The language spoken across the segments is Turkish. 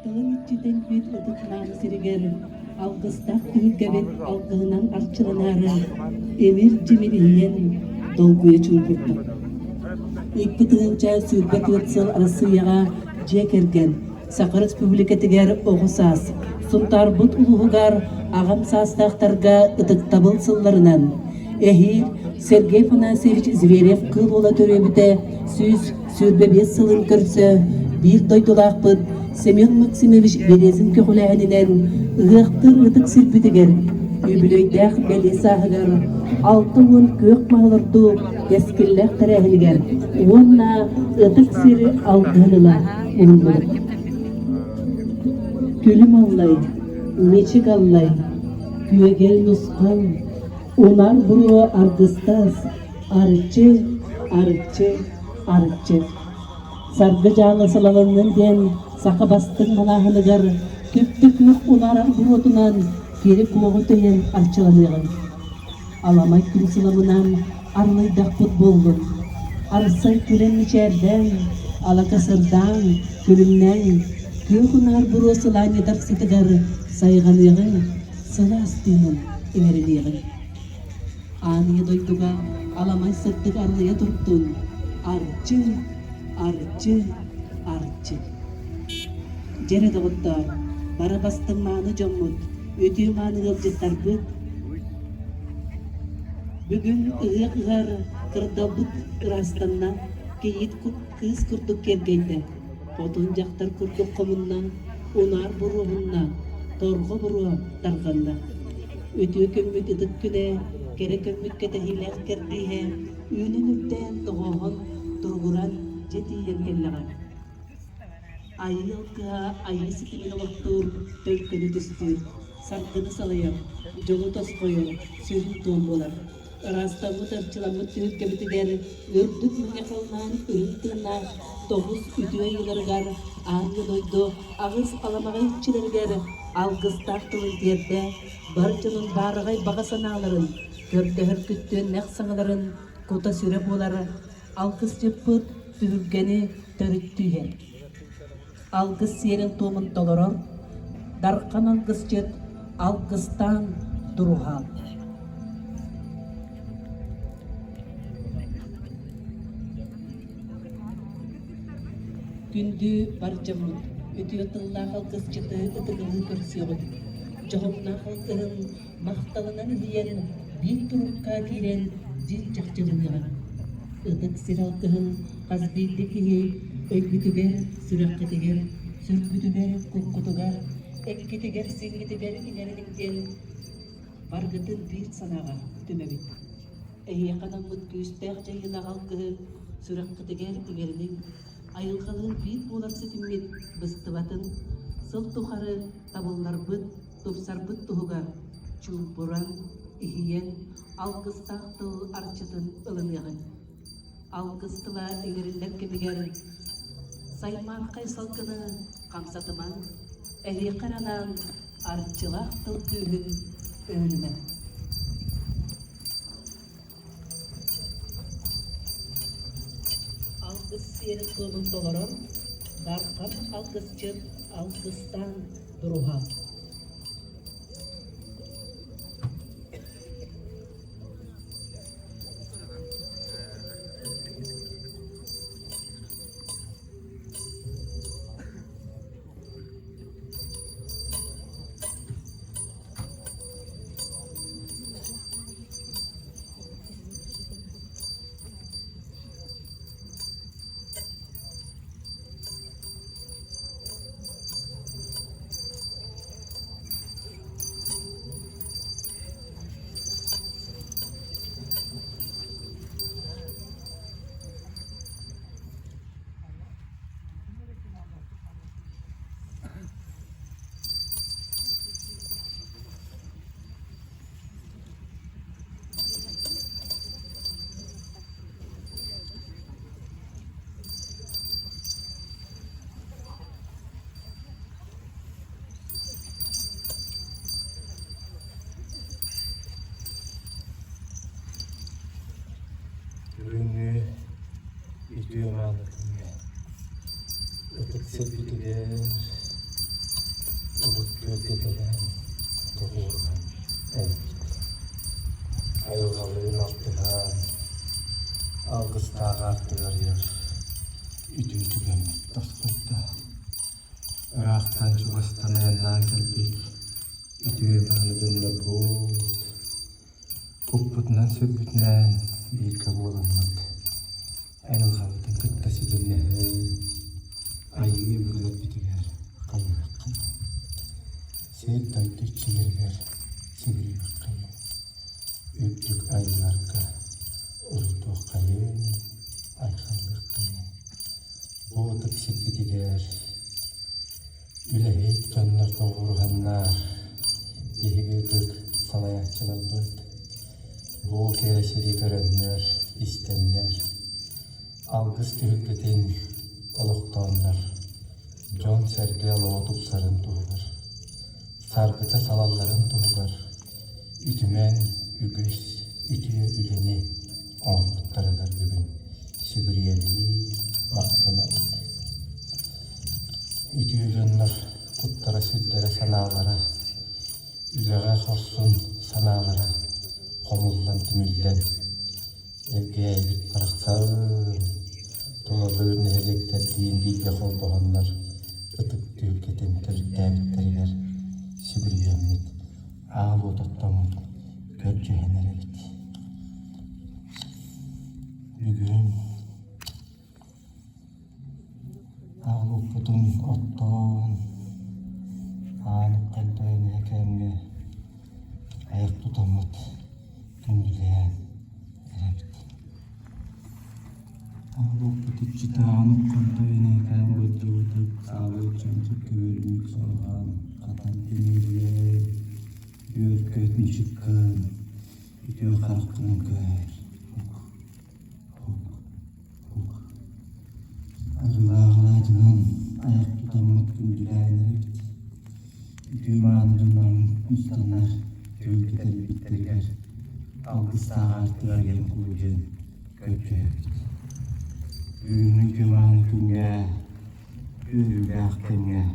Tığın içiden bir ıdıklarını siriger, algıstak ülgebet algığından arçılanarı, emir cimiriyen dolguya çulburdu. İki tığınca sürgət ıtsıl arasıyağa cekergen, Sakı Respublikatiger oğusas, suntar but uluğugar ağam sastaqtarga ıdıktabıl sıllarынан, Ehir Sergey Fanasevich Zverev kıl ola törebite süz sürbe 5 sılın körse, bir doydulaqpıt Semyon Maksimovich Berezin köhülähininden ığıqtır ıdık sirpitiger, übülöydäq beli sahıgar, altı on kök mağlırdu eskillek terehiniger, onna ıdık siri aldığınıla unulur. Gülüm allay, meçik allay, güvegel nuskan, onar buru argıstas, arıçı, arıçı, arıçı. Sargı jağlı sılalının den, saka bastın manahыныgar, tüptü kök onaran burotunan, keri kuloğu tüyen arçılanıgın. Alamay kül sılamından, arlaydak futbolun, arısay külen içerden, alakasırdan, külümden, kök onar buru sılan yedak sitigar, sayganıgın, sıla astının emeriliğin. Anıya doyduga, alamay sırtık arlıya durttun, arçı, arçı, arçı. Jere dağıttar, bara bastın manı jommut, ötüy manı gılcıttar büt. Bugün ığık ığar kırda but ırastanna, keyit kız kurduk kergeyde. Otun jaktar kurduk komunna, onar buruğunna, torgu buruğu targanda. Ötüy kömmük ıdık güne, kere kömmük ketehilek kerdihe, ünün ütten toğuğun turguran jetiyen kelleğe. Ayılka ayı sitimini vaktur, tölkünü düstür, sargını salayam, jogu toskoyo, sürün tombolar. Rastamı tarçılamı tüyük kebitiger, ördük münyakalnan, ürüntüna, toğuz ütüye yılırgar, ağrı doydu, ağız alamağay çilirger, algız tahtılın derde, barcının barıgay bağasanağların, kördehir küttüğün nek sağların, kota sürep oları, algız cepıt, tühürgeni törüttüyen. Algız serin tomun toloron, darkan algız jet, algıztan duruhal. Gündü barcamın, ötüyatıllah algız jeti ıtıgılın körsiyoğun. Johomna halkının mahtalınan diyen, bir turukka giren zil çakçılınıgan. Idık sir halkının qazbildikihi, öykütüger, sürekketiger, sürkütüger, kukkutugar, ekkitiger, singitiger, inerininden bargıtın bir sanağa tümebit. Ehiye kanamut küstək jayına halkı, sürekketiger, inerinin ayılgalın bir bularsı timmet bıstıbatın, sıl tuharı tabıllar bıt, tupsar bıt tuhugar, çulburan, ihiyen, algıstahtıl arçıtın ılınıgın. Algıstıla ineriller kemiger, sayman kaysalkını kamsatıman, ehi karanan arçılak tıl tühün önüme. Algıs serin tomun toloron, darkan algısçı algıstan duruha. Ürünü videomu anlatın ya. Ötük sepetiler, Gölgeden doğurgan evet. Ayılgalığın altıgan algıstağı artılar yer. Ütütügen tasbıkta. Irak'tan Çubastan'a yandan geldik. Ütüğüm anıdınlar boğut. Kupputnan sörbütnen bir kabulanmak. Ayılgalığın kıttası dinlehey. Ayığı bugület bitiger. Kayırak. Seyit daydı çiğirger. Sibiri bakayım. Üttük ayılarga. Urutuq kayın. Aykanlık kayın. Boğutuk silgitiger. Üleheyt canlar doğurganlar. Dihigirdik salayakçılar bırt. Bu keresili görenler, istenler. Algız tühükletin oluqtanlar. Can sergi aloğutup sarın tuğlar. Sargıta salalların tuğlar. Ütümen, ügüs, ütüye üleni. Onluklarılar bugün. Sibiriyeli, baktına ut. Ütüye canlar, tuttara süllere sanalara. Üleğe korsun sanalara. Komullan tümülden. Elgeye bir paraksan. Dolalığın elektettiğin bilge koldoğanlar. Itık tülketin tırgâbitteriler. Sibiriyemlik. Ağıl otattamın. Gölcehenere bit. Bugün ağıl okudun ottan. Anıp kalbine hekemli. Ayak tutamut. Gündüleyen. Ağıl okuduk çıtağınıp kalbine hekemli. Bıcıvıtıp sağlık çancık görünük sorgan. Katan temizle. Yürüt götün çıkkın. Ütüye karakının gör. Arılağılacının ayak tutamut gündüleyenleri bit. Ütüye manırından üstanlar. Gölgeden bitteriler. Algıstağı artılar yem kulucun. Gölgeye bit. Büyünün kümanı künge. Yürüyle aktemge.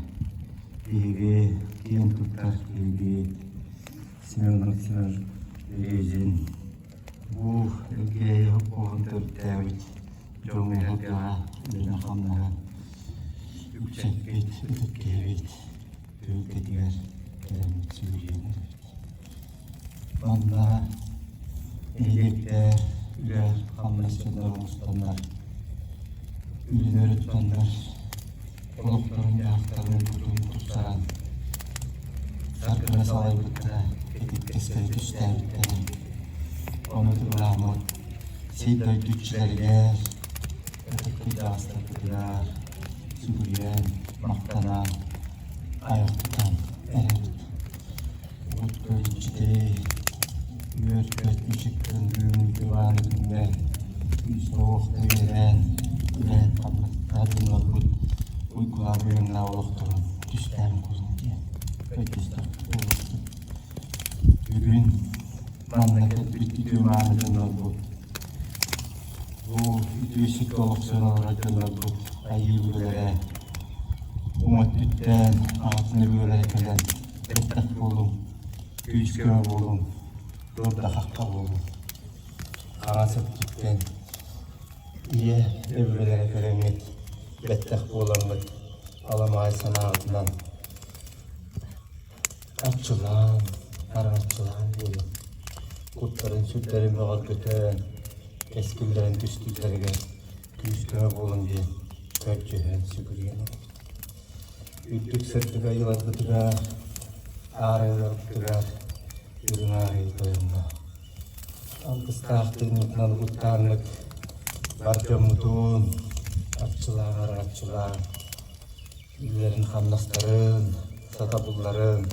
Bilgi, diyen tutar bilgi. Simenlik simer lezin. Bu ülkeye oğun törtevit. Jomu hepyağa ürüne kamlara. Yüksek bit, ötükkeye bit. Gölge diğer kelemlik sürüyenler bit. Valla ehliyekler, üler, kamlaşçılar, ustanlar. Ürünleri tutanlar. Olukların yağıklarını tutun tutsaran. Sarkına salay bıkkıra, edip kesleri düşler bitleri. Onudur rahmat, seyitler düşçilerler. Ötekli dağıslar kıdılar. Sübüryen, maktanan, ayak tutan, eret. Umut gözcüde, yör götmüşükkün düğünü güvanı düğünden. Yüz soğukta veren, üren kalmaklar dünolgut. Uykular bölümle oluqturun, düşlerim kuzun diye. Ötüstü oluqtur. Bugün mamlaket bitti gümanıdın oldu. Bu ütüsük oluqsun olarakın oldu. Ayı bölere, umut dütten, altını bölere kelen. Bettak bolum, güç köy bolum, yolda hakka bolum. Karasıp gitten, iye öbürlere kölemek. Bettak bolanlık, alamay sanatından. Atçılan, aratçılan bolum. Kutların sütlerin bağır götüren, eskillerin düştüzlerine güçlüğe bolun diye görcühen süpürgeler. Üttük sırtıga yılar gıtıgar, ağrılar gıtıgar, yürün ağrıyı doyumda. Alkıstağıktın yutnalı guttanlık, barca mutun, atçılar, aratçılar, illerin hamnasların, satabulların,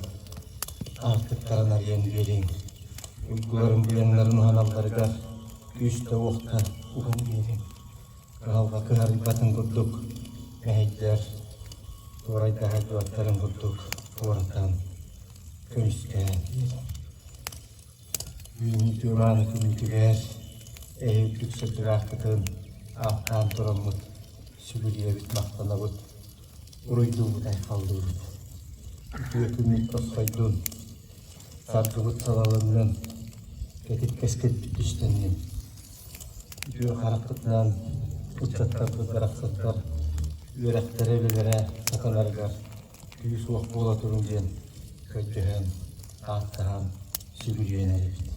artıkların arayan verin. Uyguların bilenlerin hanallarıgar, güçte oqta uğun verin. Kıhalga kıhar batın kurduk, mehekler, orayda hacıvatların kurduk, oratan, könüske verin. Büyümü tümanı kümültüger, eğitlük sırtır akıtın, ahtan turamut, sübülüye bitmaktan avut, uruyduğu buday kaldırut. Ütüötümük tosqoydun. Sargыбыт салалымнан кетип кескет бүтүстенни. Ütüö харакытынан учаттарды дараксаттар, үйрәктәре белере сатанаргар, күйі суық бола турун ден, көтчөһөн, аттаһан, сүгүрүйен әребит.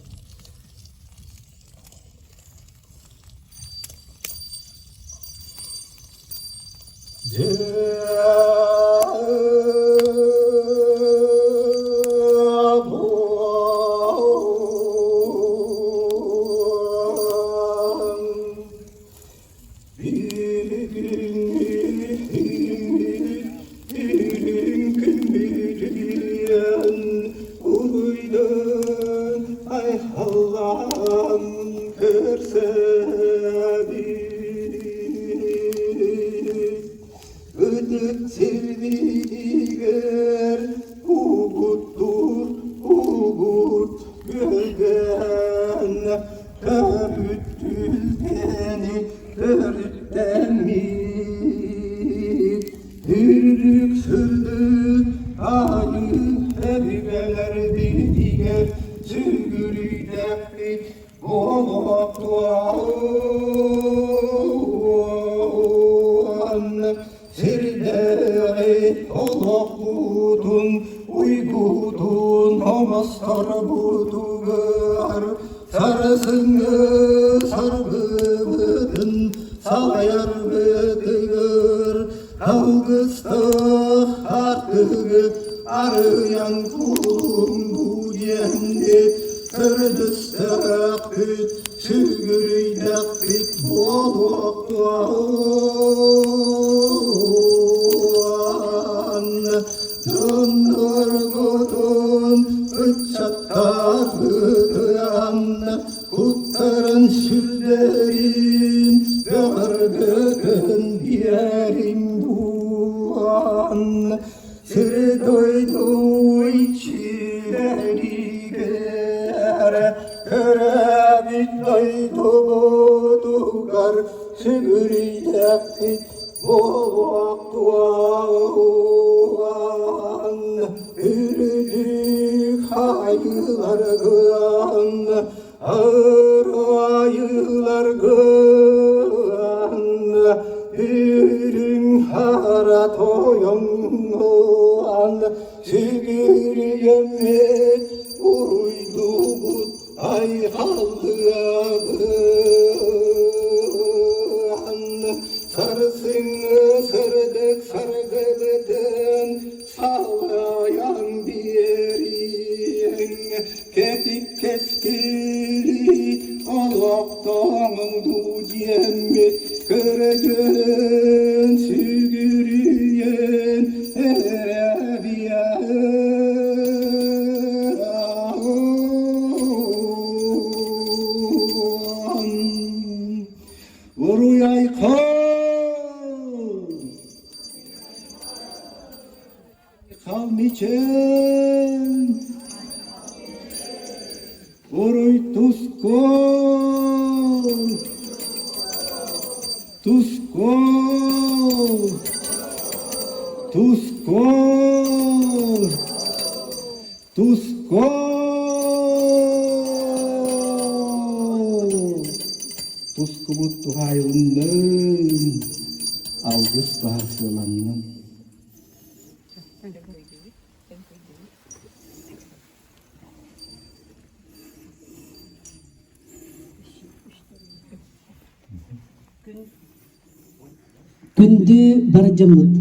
Күндү баржымыт,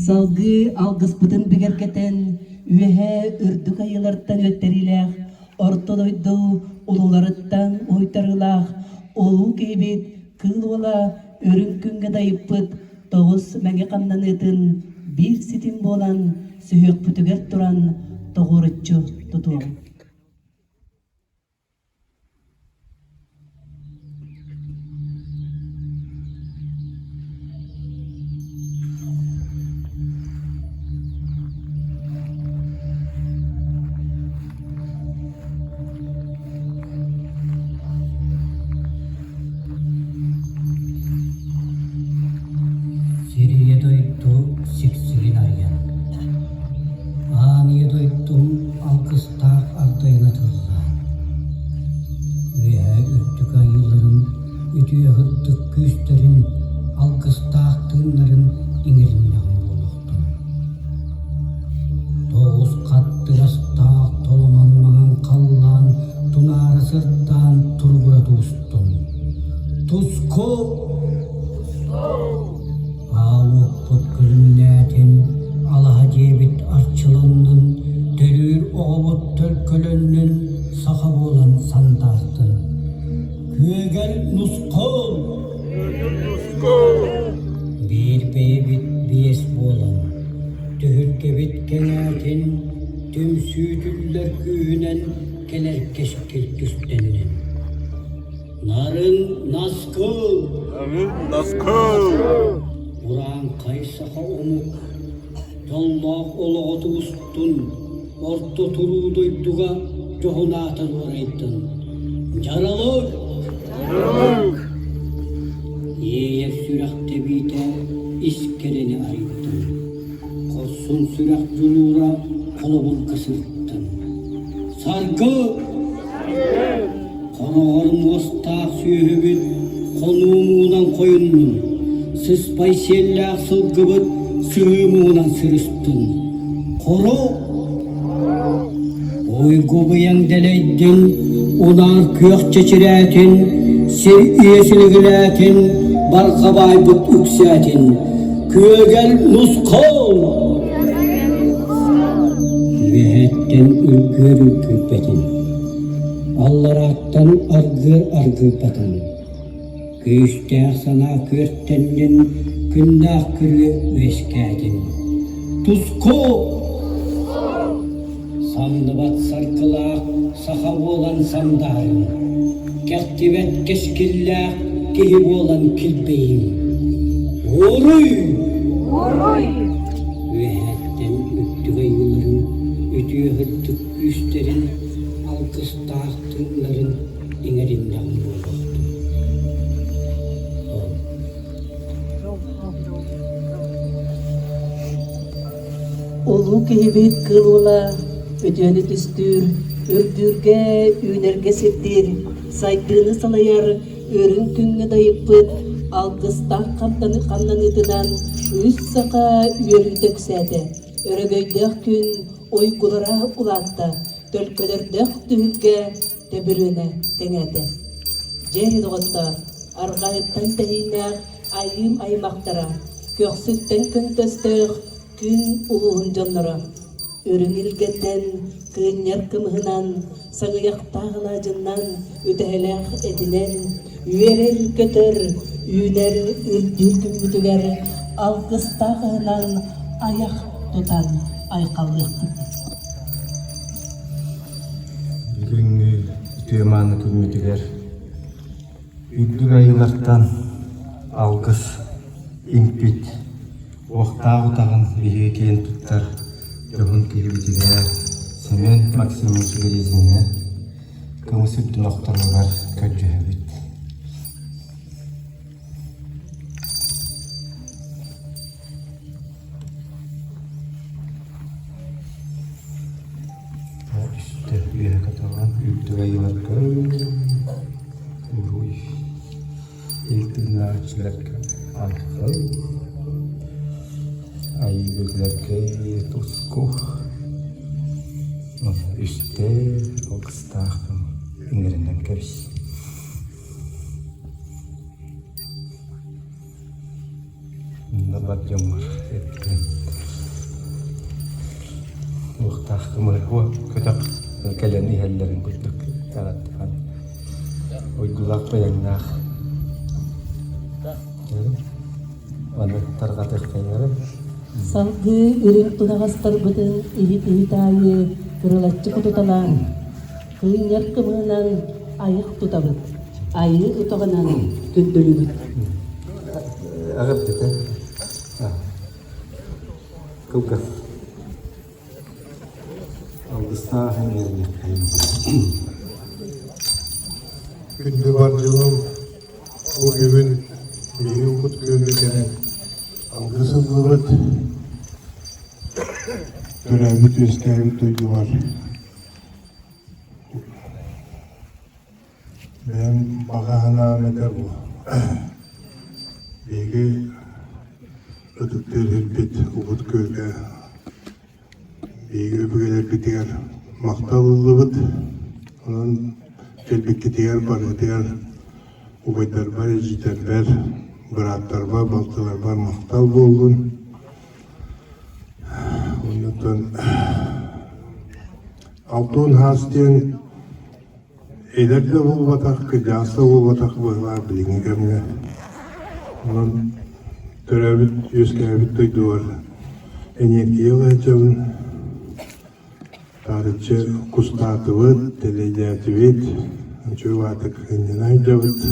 салгы алгыспытын бігеркетен, үеһе үрдүк айыларттан өттерилэх, ортодойду улуларыттан ойтарылах, олу кейбит кыл ола өрүн күнгө дайыппыт, тоғыз мәңе камнанытын, бир ситин болан, сүйөк бүтүгер туран, тоғырытчу тутуам. ütüye hırtık küsterin, alkıstağ tığınların iňerinden boluktun. Toğuz katты rastağ tolomanmagan kallan, tunarı sırttan turbura tuğustun. Tusko! Ağlık gülünlätin, alaha jebit arçılanın, terür oğabot tölkölönün, saha bolan sandartın. Kögel nuskol! Bir bebit bies bolan, tühürke bitkenätin, tüm süýdüller küünen, keler keşkil tüstennen. Narın naskol! Uran kaysaha omuk, tollaq oloğotu ustun, orta turuğduyduga johunata doğraydın. Jaralır! Yeyer sürak tebite iskereni ayıttın. Korsun sürak julura kolobul kısırttın. Sargı! Konoğorun ostaq süyübüt konuğumuğundan koyunnun. Sıspay sellaq sılgıbıt sığımığundan sırıstın. Koro! Oygu bıyan deleydin, unar kök çeçirätin, sev üyesiligiläätin, barqabay bıt üksäätin. Kögel nuskol! Vehetten ülgür ülgürpetin. Allarattan argır argırpatan. Köyüstär sana körttennen künnäh kürü veskädin. Tusko! Sandıbat sarkılaq, saha bolan sandarın. Kektibet keskillaq, kehi bolan kilpeyin. Oruy! Vehetten üttüge yılların, ütüye hırtık üsterin, alkıstağ tığınların iňerinden boluktu. Olu kehibit kılula, ötüyeni tüstür, ördürge, ünerge septir, saydığını salayar, örün küngü dayıpıt, alkıstağ kamlanıtınan, üst saka üyörü töksәді. Örögöydök gün, oygulara ulatta, tölkölördök tühülge, töbürüne teňedi. Jeri dogotta, argayıttan tehinäk, ayım aymaqtara, köksütten küntöstök, gün uğun jonlara. Örün ilgenden, kıynyer kımhınan, saŋıyaktağılajından, ütehelek edinen, üyerel kötör, üyler ürdür kümmütüler, alkıstağынан ayak tutan aykallık. Бүгүнгү ütüyemany kümmütüler, üddük ayılardan algыс, iňpit, oqtağı tağın bihi keyin tuttar, johun kehibitiler, Семен Максимович Березин'e, kımısıp noktalar kötühebit. İşte bir yere katılan üddük ayılarga, uruy, iltinlaçlarga, alkı, ayıböklerge, tusko, üstte alkıstağın iňerinden keris. Bunda badjam var etken. Uqtağımı o kötök kelen ihellerin kötök yarattıkan. Oygulaq bayanaq. Onu tarqatıq kayarım. Salgı ürün tunağastır bıdın ihit ayı kırılatçı kututalan. Kıynyer kımhınan ayık tutabıt. Ayı utağınan gündülübüt. Ağır dedi. Kıvkız. Algıstağın yerine kayın. Günde barcılığım o gün beni umut görmekenen algısızlığı dönemli üstelik duygu var. Ben bağahına eder bu. Begi ötükler hepit ubut köyde. Begi öpügeler bitiyor. Maktalılıbıt. Onun kelbekki diğer barı diğer ubaylar var, ejiterler, bıraklar var, baltalar var, maktal boldun. Ondan altın hastiyen eder de bol batak, kıcası bol batak var bilin gemine. Onun törevit, yüzkevit duydu var. Eniyeki yıl açalım. Tarihçi kustatıvıt, teleyyatıvit, çuvatık enyenay javıt.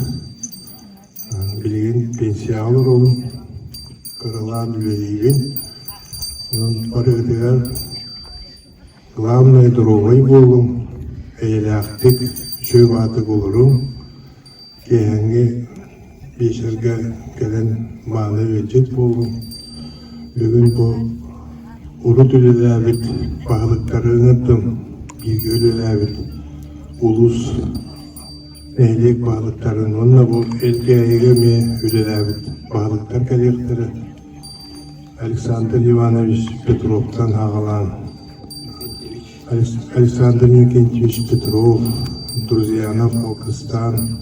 Bilgin pensiya alır olun. Kırılan üyeliğin. Onun parıgıdıgar главный дровой болым. Eylaktik, çuvatık olurum. Kehengi beşerge gelen malı vecet bolum. Bugün bu Urut ülelabit, bağlıkları ınırdım, bilgi ülelabit, ulus, nehlek bağlıkların, onunla bu elgeye mi ülelabit, bağlıklar kalekleri, Alexander Ivanovich Petrov'tan hağalan, Alexander Nikitovich Petrov, Друзьянов, Алкыстан,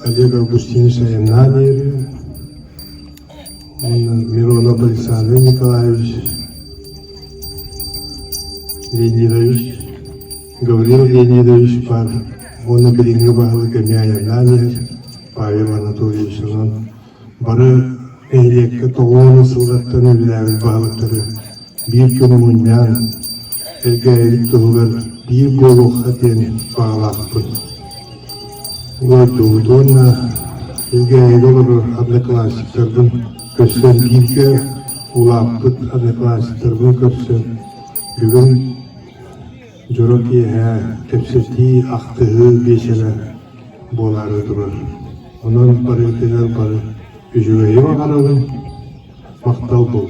Олег Августинович Аянадер, Миронов Александр Николаевич, Леонидович, Гаврил Леонидович бар, оны білінгі бағылы Гамяянадер, Павел Анатольевич, бары әйлеккі тоғуыны сылдаттан өліләвіл бағылықтары, bir күн мұньян, әлгі әлік тұғылар, bir болуға ден бағылақпын. Өтуғыдуына, әлгі әлі олар одноклассиктардың көсен бірге улаппыт одноклассиктардың көсен. Бүгін жұрық еға кәпсеті ақтығы бешелі болары тұрыр. Оның бары өтелер бары үжуәйі бағарығын мақтал бол.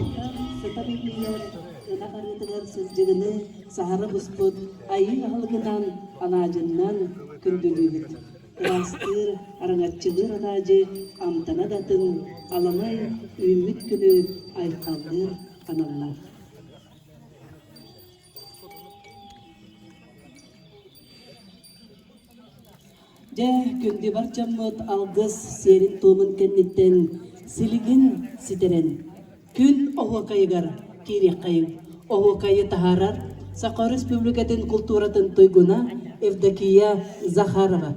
Sahara busput, ayı halkından, anacından kündülübüt. Rastır, arangatçılır anacı, amtana datın, alamay, ümit günü, aykaldır analar. Kündü barcamut algız serin tuğmun kennitten, siligin siteren. Kün ohu kayıgar, kiri kayın, ohu kayı taharar, Sakha Respublikatin Kulturatan Toyguna, Evdakiya Zakharova.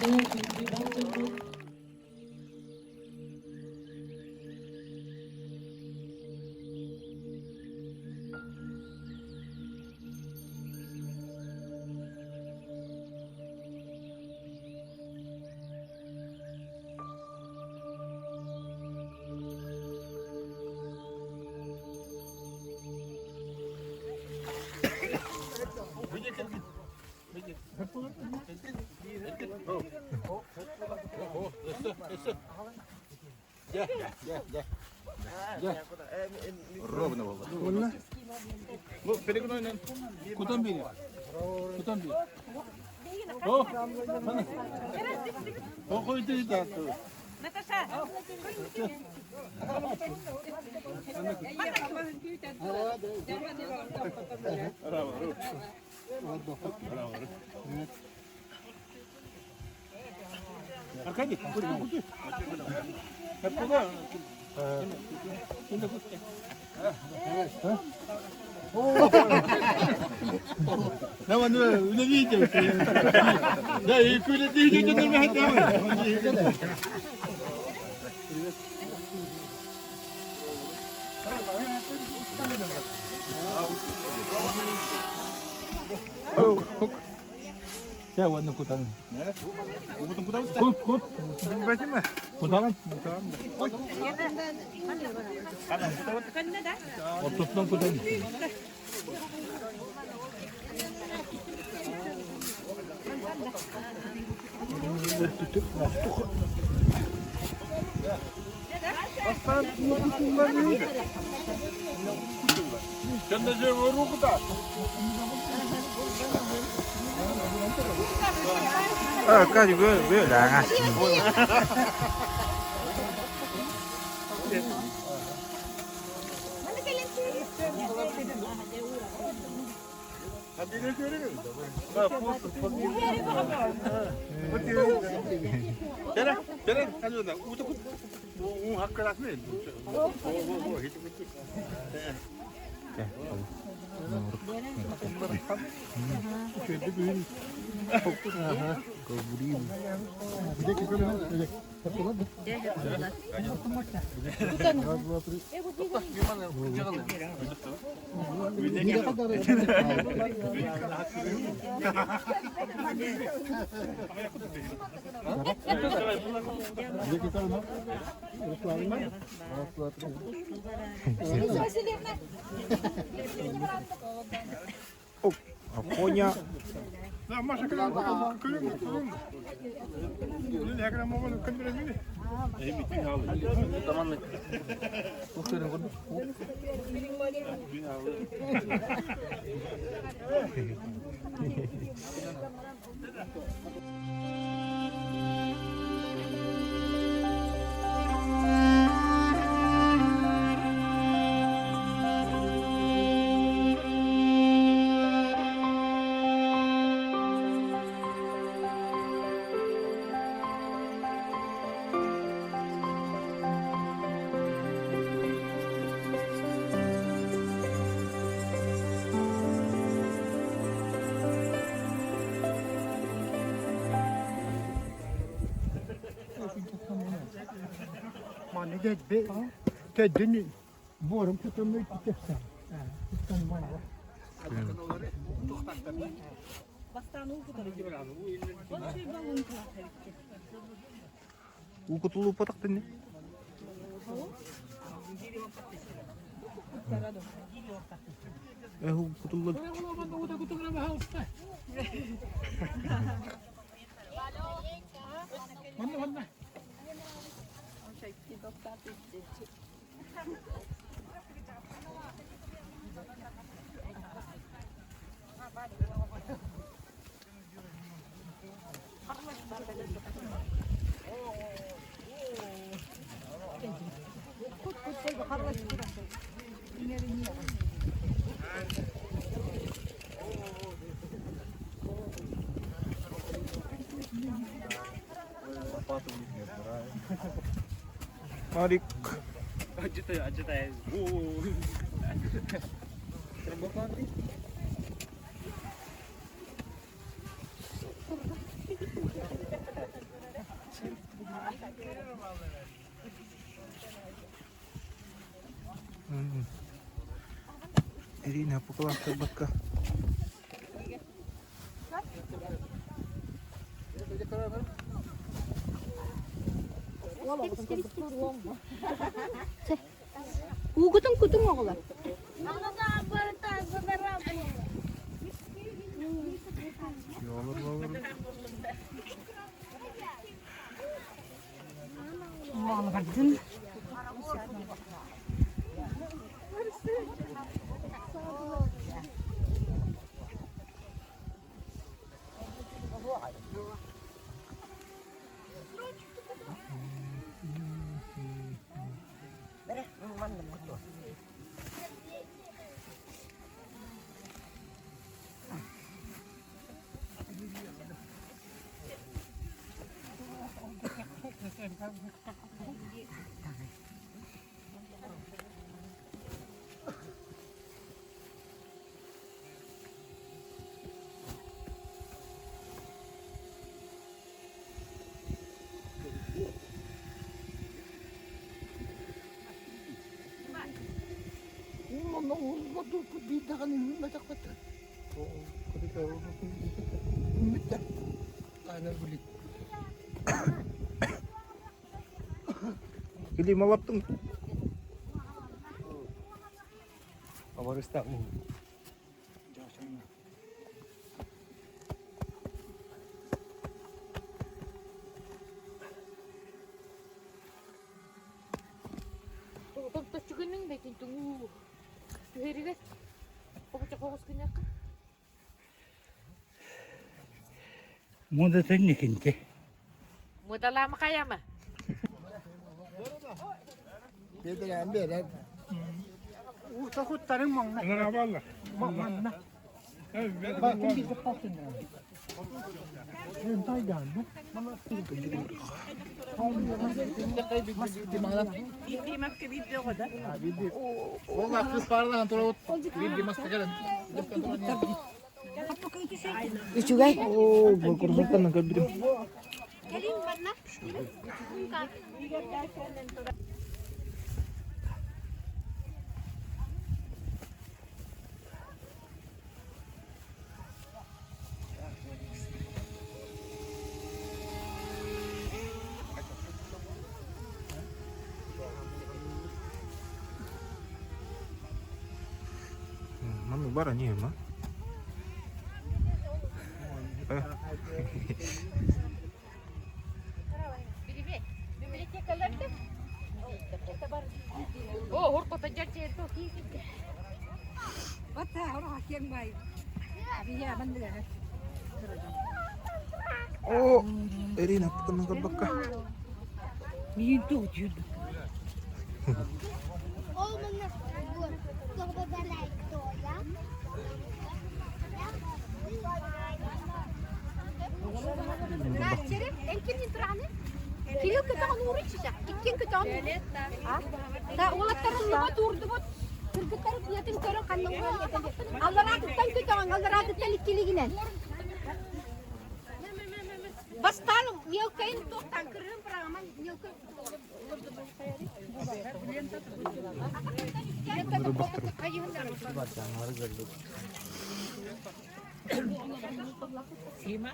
bir bakın. ровно было. Ну, перегнуй. Куда бери? Куда бери? О, ходи да. Аркадий, куди? Куда? Ne var ne diyeceğim? Ya ilk öyle diyeceğim de ben de. Ya var ne kutan? Ne? Kutan. Kut. Bakayım mı? Kutan. Toplam kutan. Sen de şey var mı kutan? Kaç böyle ha. Hadi ne görüyorsun? Ceren, hadi oradan. Bu hakkı rakmıyor. Hiç bitti. Şöyle büyüğün. Bir de böyle öyle. Коня. Да, Маша, когда колюм. Я когда могу камеру. Tamam. Mane de tedini borum tutamay tutsa. Tutan mane. У кутулу патактын не? У кутулу. Марик. Acıtay. Irina, pukulak baka. Угутун кутун оголар. Ili malap tung. Awaris tak mu. Тобто чугунның бәкен туңу. Түһәригәс. Кобыча когыс кыняк. Мода тенникинте. Модалама каяма. Dediler böyle. Usta kutların mı? Ne yaparlar? Manna. Evet, Bakın bizi patın ya. Ben taydan mı? Valla kız pardan sonra bir maske gelin. Üçügay. Oh, berkorban nak bidim. Gelin bana. Manu bara ni ma. О, хоркота жарчы то ки. Oh, Irina, pukulak baka. Şerif, elkin intrani. Kilo kötağın uğru içecek. İkken kötağın. Da olatların nima durdu bu. Kırgıtları niyetin körün kanның uğru. Allah rakıttan kötağın, Allah rakıttan ikkiligine. Bastalım, miyokayın toktan kırın pırağıman miyokayın. Sima?